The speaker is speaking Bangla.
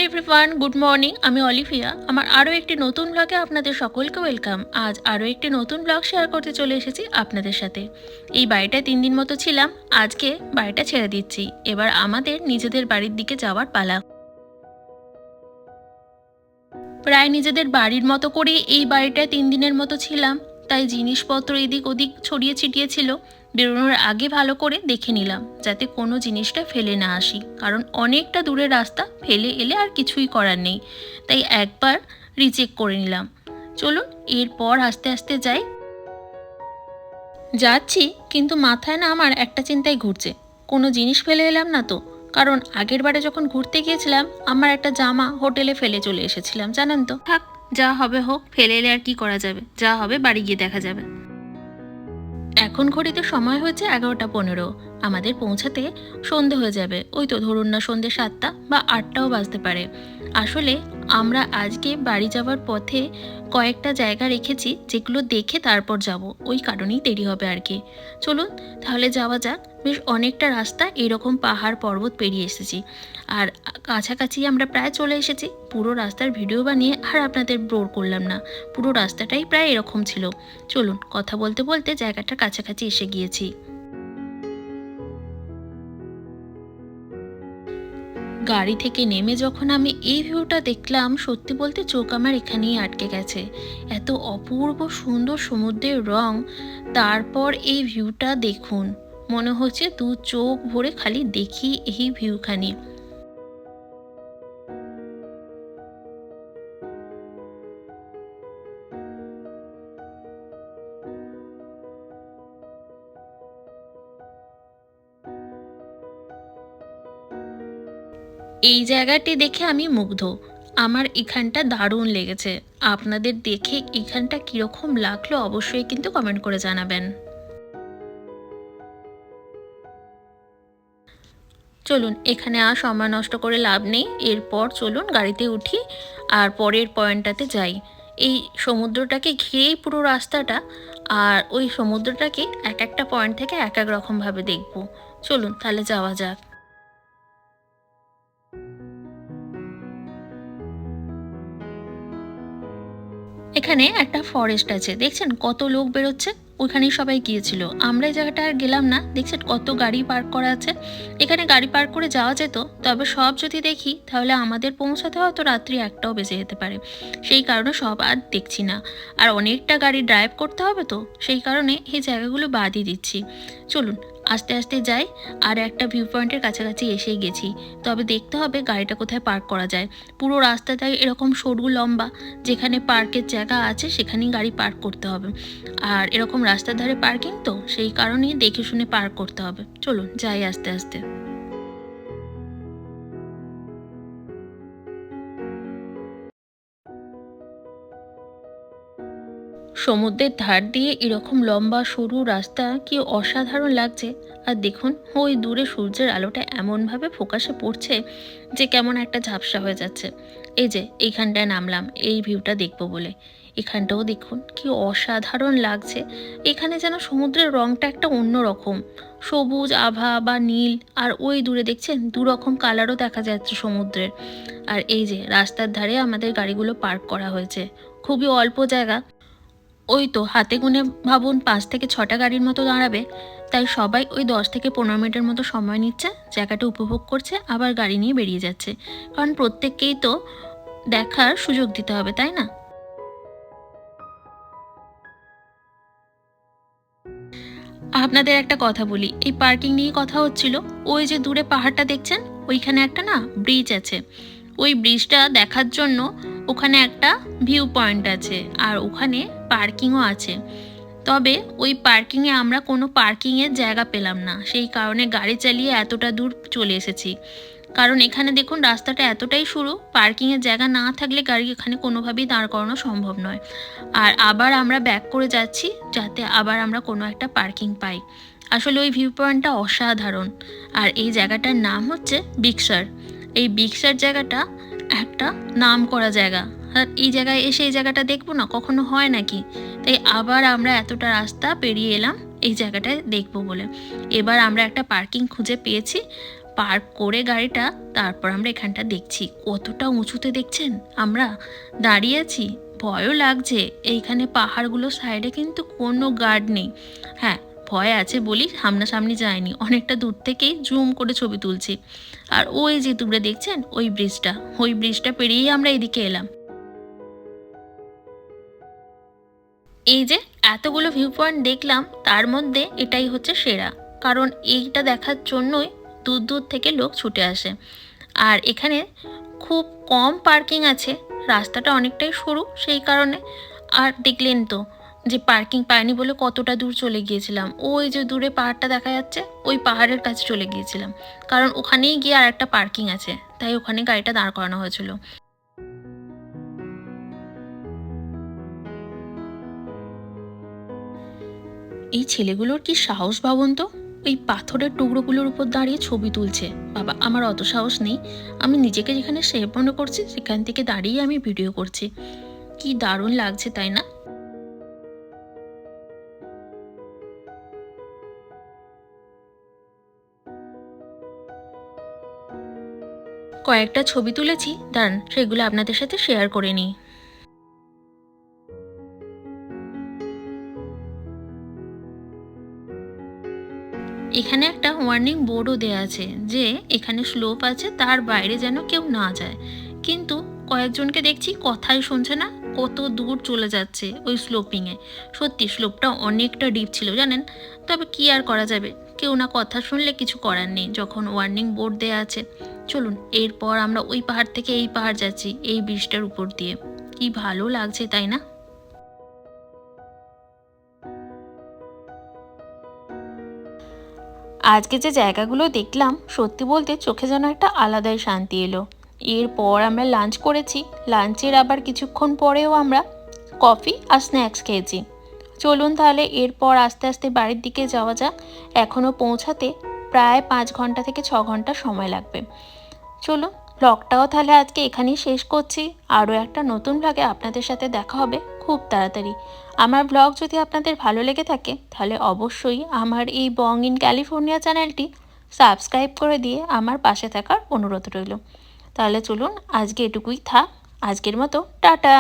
Everyone, good morning. আমি অলিভিয়া। আমার আরও একটি নতুন ব্লগে আপনাদের সকলকে ওয়েলকাম। আজ আরও একটি নতুন ব্লগ শেয়ার করতে চলে এসেছি আপনাদের সাথে। এই বাড়িটায় 3 দিন মতো ছিলাম, আজকে বাড়িটা ছেড়ে দিচ্ছি। এবার আমাদের নিজেদের বাড়ির দিকে যাওয়ার পালা। প্রায় নিজেদের বাড়ির মতো করে এই বাড়িটায় 3 দিনের মতো ছিলাম, তাই জিনিসপত্র এদিক ওদিক ছড়িয়ে ছিটিয়ে ছিল। বেরোনোর আগে ভালো করে দেখে নিলাম যাতে কোনো জিনিসটা ফেলে না আসি, কারণ অনেকটা দূরের রাস্তা, ফেলে এলে আর কিছুই করার নেই, তাই একবার রিচেক করে নিলাম। চলুন এরপর আস্তে আস্তে যাচ্ছি, কিন্তু মাথায় না আমার একটা চিন্তাই ঘুরছে, কোনো জিনিস ফেলে এলাম না তো। কারণ আগের বারে যখন ঘুরতে গিয়েছিলাম আমার একটা জামা হোটেলে ফেলে চলে এসেছিলাম, জানেন তো। থাক, যা হবে হোক, ফেলে এলে আর কি করা যাবে, যা হবে বাড়ি গিয়ে দেখা যাবে। এখন ঘড়িতে সময় হয়েছে 11:15। আমাদের পৌঁছাতে সন্ধে হয়ে যাবে, ওই তো ধরুন না সন্ধে 7টা বা 8টাও বাজতে পারে। আসলে আমরা আজকে বাড়ি যাওয়ার পথে কয়েকটা জায়গা রেখেছি যেগুলো দেখে তারপর যাব, ওই কারণেই দেরি হবে আর কি। চলুন তাহলে যাওয়া যাক। বেশ অনেকটা রাস্তা এরকম পাহাড় পর্বত পেরিয়ে এসেছি, আর কাছাকাছি আমরা প্রায় চলে এসেছি। পুরো রাস্তার ভিডিও বানিয়ে আর আপনাদের বোর করলাম না, পুরো রাস্তাটাই প্রায় এরকম ছিল। চলুন কথা বলতে বলতে জায়গাটার কাছাকাছি এসে গিয়েছি। গাড়ি থেকে নেমে যখন আমি এই ভিউটা দেখলাম, সত্যি বলতে চোখ আমার এখানেই আটকে গেছে। এত অপূর্ব সুন্দর সমুদ্রের রং, তারপর এই ভিউটা দেখুন, মনে হচ্ছে দু চোখ ভরে খালি দেখি এই ভিউখানি। এই জায়গাটি দেখে আমি মুগ্ধ, আমার এখানটা দারুণ লেগেছে। আপনাদের দেখে এখানটা কীরকম লাগলো অবশ্যই কিন্তু কমেন্ট করে জানাবেন। চলুন এখানে আর সময় নষ্ট করে লাভ নেই, এরপর চলুন গাড়িতে উঠি আর পরের পয়েন্টটাতে যাই। এই সমুদ্রটাকে ঘিরেই পুরো রাস্তাটা, আর ওই সমুদ্রটাকে এক একটা পয়েন্ট থেকে এক এক রকমভাবে দেখব। চলুন তাহলে যাওয়া যাক। এখানে একটা ফরেস্ট আছে, দেখছেন কত লোক বেরোচ্ছে, ওইখানেই সবাই গিয়েছিল। আমরা এই জায়গাটা আর গেলাম না, দেখছেন কত গাড়ি পার্ক করা আছে। এখানে গাড়ি পার্ক করে যাওয়া যেত, তবে সব যদি দেখি তাহলে আমাদের পৌঁছাতে হয়তো রাত্রি 1টাও বেজে যেতে পারে। সেই কারণে সব আর দেখছি না, আর অনেকটা গাড়ি ড্রাইভ করতে হবে, তো সেই কারণে এই জায়গাগুলো বাদই দিচ্ছি। চলুন আস্তে আস্তে যাই, আর একটা ভিউ পয়েন্টের কাছাকাছি এসেই গেছি। তবে দেখতে হবে গাড়িটা কোথায় পার্ক করা যায়। পুরো রাস্তাটাই এরকম সরু লম্বা, যেখানে পার্কের জায়গা আছে সেখানেই গাড়ি পার্ক করতে হবে। আর এরকম রাস্তার ধারে পার্কিং, তো সেই কারণেই দেখে শুনে পার্ক করতে হবে। চলুন যাই আস্তে আস্তে। সমুদ্রের ধার দিয়ে এরকম লম্বা সরু রাস্তা কি অসাধারণ লাগছে। আর দেখুন ওই দূরে সূর্যের আলোটা এমনভাবে ফোকাসে পড়ছে যে কেমন একটা ঝাপসা হয়ে যাচ্ছে। এই যে এইখানটায় নামলাম এই ভিউটা দেখবো বলে, এখানটাও দেখুন কি অসাধারণ লাগছে। এখানে যেন সমুদ্রের রংটা একটা অন্য রকম, সবুজ আভা বা নীল, আর ওই দূরে দেখছেন দু রকম কালারও দেখা যাচ্ছে সমুদ্রের। আর এই যে রাস্তার ধারে আমাদের গাড়িগুলো পার্ক করা হয়েছে, খুবই অল্প জায়গা। ওই তো হাতে গুনে ভাবুন 5 থেকে 6টা গাড়ির মতো দাঁড়াবে, তাই সবাই ওই 10 থেকে 15 মিনিটের মতো সময় নিচ্ছে, জায়গাটা উপভোগ করছে, আবার গাড়ি নিয়ে বেরিয়ে যাচ্ছে। কারণ প্রত্যেককেই তো দেখার সুযোগ দিতে হবে, তাই না? আপনাদের একটা কথা বলি, এই পার্কিং নিয়ে কথা হচ্ছিল। ওই যে দূরে পাহাড়টা দেখছেন, ওইখানে একটা না ব্রিজ আছে। ওই ব্রিজটা দেখার জন্য ওখানে একটা ভিউ পয়েন্ট আছে, আর ওখানে পার্কিংও আছে। তবে ওই পার্কিংয়ে আমরা কোনো পার্কিংয়ের জায়গা পেলাম না, সেই কারণে গাড়ি চালিয়ে এতটা দূর চলে এসেছি। কারণ এখানে দেখুন রাস্তাটা এতটাই সরু, পার্কিংয়ের জায়গা না থাকলে গাড়ি এখানে কোনোভাবেই দাঁড় করানো সম্ভব নয়। আর আবার আমরা ব্যাক করে যাচ্ছি যাতে আবার আমরা কোনো একটা পার্কিং পাই। আসলে ওই ভিউ পয়েন্টটা অসাধারণ। আর এই জায়গাটার নাম হচ্ছে বিক্সার। এই বিক্সার জায়গাটা একটা নাম করা জায়গা, আর এই জায়গায় এসে এই জায়গাটা দেখবো না, কখনো হয় নাকি? তাই আবার আমরা এতটা রাস্তা পেরিয়ে এলাম এই জায়গাটায় দেখবো বলে। এবার আমরা একটা পার্কিং খুঁজে পেয়েছি, পার্ক করে গাড়িটা তারপর আমরা এখানটা দেখছি কতটা উঁচুতে দেখছেন আমরা দাঁড়িয়ে আছি। ভয়ও লাগছে, এইখানে পাহাড়গুলো সাইডে কিন্তু কোনো গার্ড নেই। হ্যাঁ, ভয় আছে বলি সামনাসামনি যায়নি, অনেকটা দূর থেকেই জুম করে ছবি তুলছি। আর ওই যে তোমরা দেখছেন ওই ব্রিজটা পেরিয়েই আমরা এদিকে এলাম। এই যে এতগুলো ভিউ পয়েন্ট দেখলাম, তার মধ্যে এটাই হচ্ছে সেরা, কারণ এইটা দেখার জন্যই দূর দূর থেকে লোক ছুটে আসে। আর এখানে খুব কম পার্কিং আছে, রাস্তাটা অনেকটাই সরু সেই কারণে। আর দেখলেন তো যে পার্কিং পাইনি বলে কতটা দূর চলে গিয়েছিলাম, ওই যে দূরে পাহাড়টা দেখা যাচ্ছে ওই পাহাড়ের কাছে চলে গিয়েছিলাম, কারণ ওখানেই গিয়ে আর একটা পার্কিং আছে, তাই ওখানে গাড়িটা দাঁড় করানো হয়েছিল। এই ছেলেগুলোর কি সাহস ভাবুন তো, ওই পাথরের টুকরোগুলোর উপর দাঁড়িয়ে ছবি তুলছে। বাবা, আমার অত সাহস নেই। আমি নিজেকে যেখানে সেফ মনে করছি সেখান থেকে দাঁড়িয়ে আমি ভিডিও করছি। কি দারুণ লাগছে তাই না? কয়েকটা ছবি তুলেছি, দাঁড়ান সেগুলো আপনাদের সাথে শেয়ার করে নিই। এখানে একটা ওয়ার্নিং বোর্ডও দেওয়া আছে যে এখানে স্লোপ আছে, তার বাইরে যেন কেউ না যায়। কিন্তু কয়েকজনকে দেখছি কথাই শুনছে না, কত দূর চলে যাচ্ছে ওই স্লোপিংয়ে। সত্যি স্লোপটা অনেকটা ডিপ ছিল জানেন। তবে কি আর করা যাবে, কেউ না কথা শুনলে কিছু করার নেই যখন ওয়ার্নিং বোর্ড দেওয়া আছে। চলুন, এরপর আমরা ওই পাহাড় থেকে এই পাহাড় যাচ্ছি এই ব্রিজটার উপর দিয়ে। কি ভালো লাগছে তাই না? আজকে যে জায়গাগুলো দেখলাম, সত্যি বলতে চোখে যেন একটা আলাদাই শান্তি এলো। এরপর আমরা লাঞ্চ করেছি, লাঞ্চের আবার কিছুক্ষণ পরেও আমরা কফি আর স্ন্যাক্স খেয়েছি। চলুন তাহলে এরপর আস্তে আস্তে বাড়ির দিকে যাওয়া যাক। এখনও পৌঁছাতে প্রায় 5 ঘন্টা থেকে 6 ঘন্টা সময় লাগবে। চলুন, ব্লগটাও তাহলে আজকে এখানেই শেষ করছি। আরও একটা নতুন ব্লগে আপনাদের সাথে দেখা হবে খুব তাড়াতাড়ি। আমার ব্লগ যদি আপনাদের ভালো লেগে থাকে তাহলে অবশ্যই আমার এই বং ইন ক্যালিফোর্নিয়া চ্যানেলটি সাবস্ক্রাইব করে দিয়ে আমার পাশে থাকার অনুরোধ রইল। তাহলে চলুন, আজকে এটুকুই থাক। আজকের মতো টাটা।